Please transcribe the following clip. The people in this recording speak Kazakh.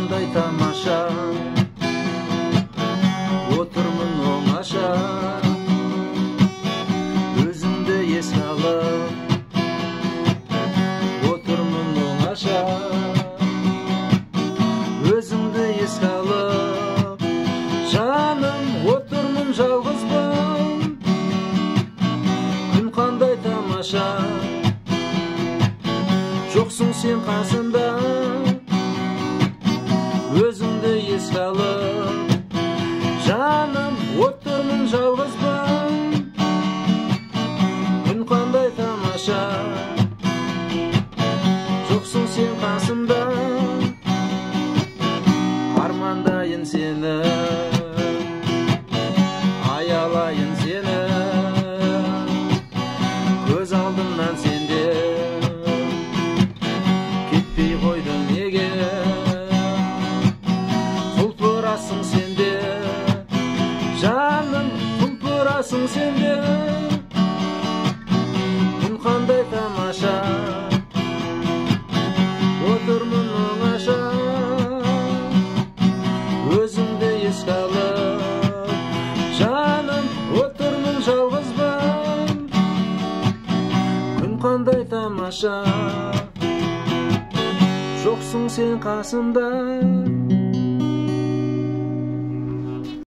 қандай тамаша, отырмын оңаша, өзіңді еске алып. Отырмын оңаша, өзіңді еске алып. Жаным, отырмын жалғызбын, күн қандай тамаша, жоқсың сен қасымда, өзіңді еске алып. Жаным, отырмын жалғызбын, күн қандай тамаша, жоқсың сен қасымда. Армандайын сені, аялайын сені, көз алдымнан сенде кетпей қойдың неге? Құлпырасың сенде, жаным, құлпырасың сенде. Күн қандай тамаша, отырмын оңаша, өзіңді еске алып. Жаным, отырмын жалғызбын, күн қандай тамаша, жоқсың сен қасымда.